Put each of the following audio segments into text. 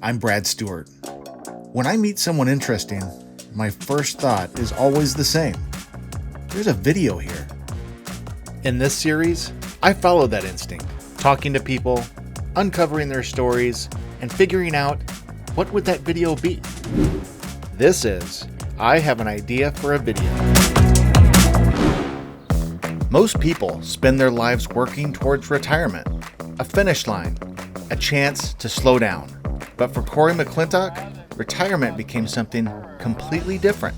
I'm Brad Stewart. When I meet someone interesting, my first thought is always the same. There's a video here. In this series, I follow that instinct, talking to people, uncovering their stories, and figuring out what would that video be. This is I Have an Idea for a Video. Most people spend their lives working towards retirement, a finish line, a chance to slow down. But for Corey McClintock, retirement became something completely different.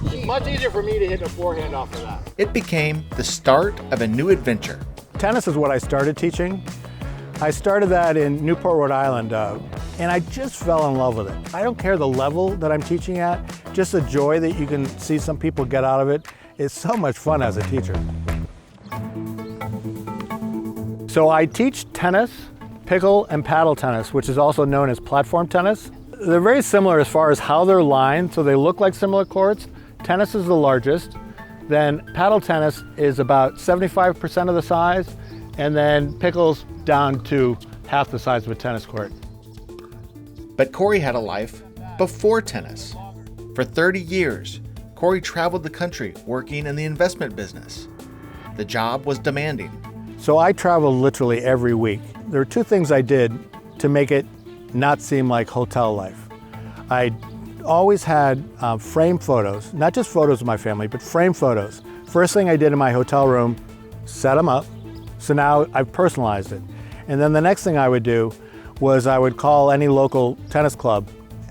It's much easier for me to hit a forehand off of that. It became the start of a new adventure. Tennis is what I started teaching. I started that in Newport, Rhode Island, and I just fell in love with it. I don't care the level that I'm teaching at, just the joy that you can see some people get out of it. It's so much fun as a teacher. So I teach tennis, pickle and paddle tennis, which is also known as platform tennis. They're very similar as far as how they're lined, so they look like similar courts. Tennis is the largest, then paddle tennis is about 75% of the size, and then pickle's down to half the size of a tennis court. But Corey had a life before tennis. For 30 years, Corey traveled the country working in the investment business. The job was demanding. So I traveled literally every week. There were two things I did to make it not seem like hotel life. I always had frame photos, not just photos of my family, but frame photos. First thing I did in my hotel room, set them up. So now I've personalized it. And then the next thing I would do was I would call any local tennis club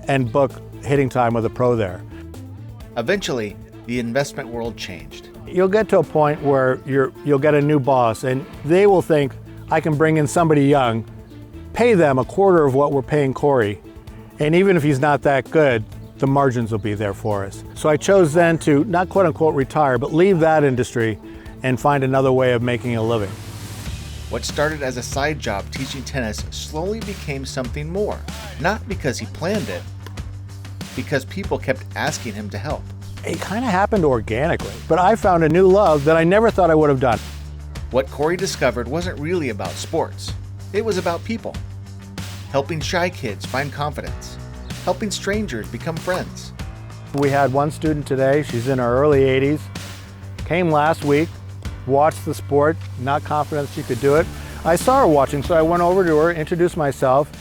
and book hitting time with a pro there. Eventually, the investment world changed. You'll get to a point where you'll get a new boss and they will think, I can bring in somebody young, pay them a quarter of what we're paying Corey, and even if he's not that good, the margins will be there for us. So I chose then to not quote unquote retire, but leave that industry and find another way of making a living. What started as a side job teaching tennis slowly became something more, not because he planned it, because people kept asking him to help. It kind of happened organically, but I found a new love that I never thought I would have done. What Corey discovered wasn't really about sports. It was about people. Helping shy kids find confidence. Helping strangers become friends. We had one student today, she's in her early 80s, came last week, watched the sport, not confident she could do it. I saw her watching, so I went over to her, introduced myself,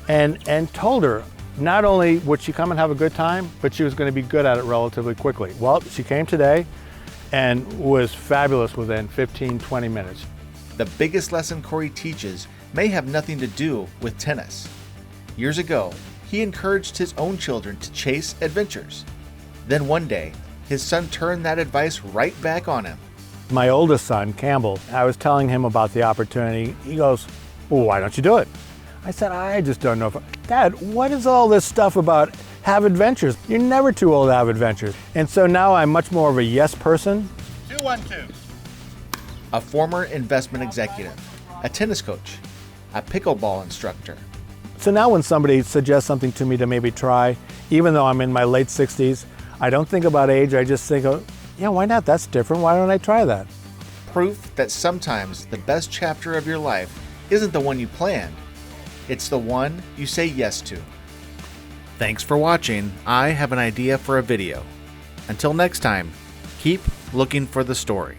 and told her not only would she come and have a good time, but she was going to be good at it relatively quickly. Well, she came today and was fabulous within 15, 20 minutes. The biggest lesson Corey teaches may have nothing to do with tennis. Years ago, he encouraged his own children to chase adventures. Then one day, his son turned that advice right back on him. My oldest son, Campbell, I was telling him about the opportunity. He goes, well, why don't you do it? I said, I just don't know if Dad, what is all this stuff about have adventures? You're never too old to have adventures. And so now I'm much more of a yes person. 2-1-2. A former investment executive, a tennis coach, a pickleball instructor. So now when somebody suggests something to me to maybe try, even though I'm in my late 60s, I don't think about age, I just think, oh, yeah, why not? That's different. Why don't I try that? Proof that sometimes the best chapter of your life isn't the one you planned. It's the one you say yes to. Thanks for watching. I Have an Idea for a Video. Until next time, keep looking for the story.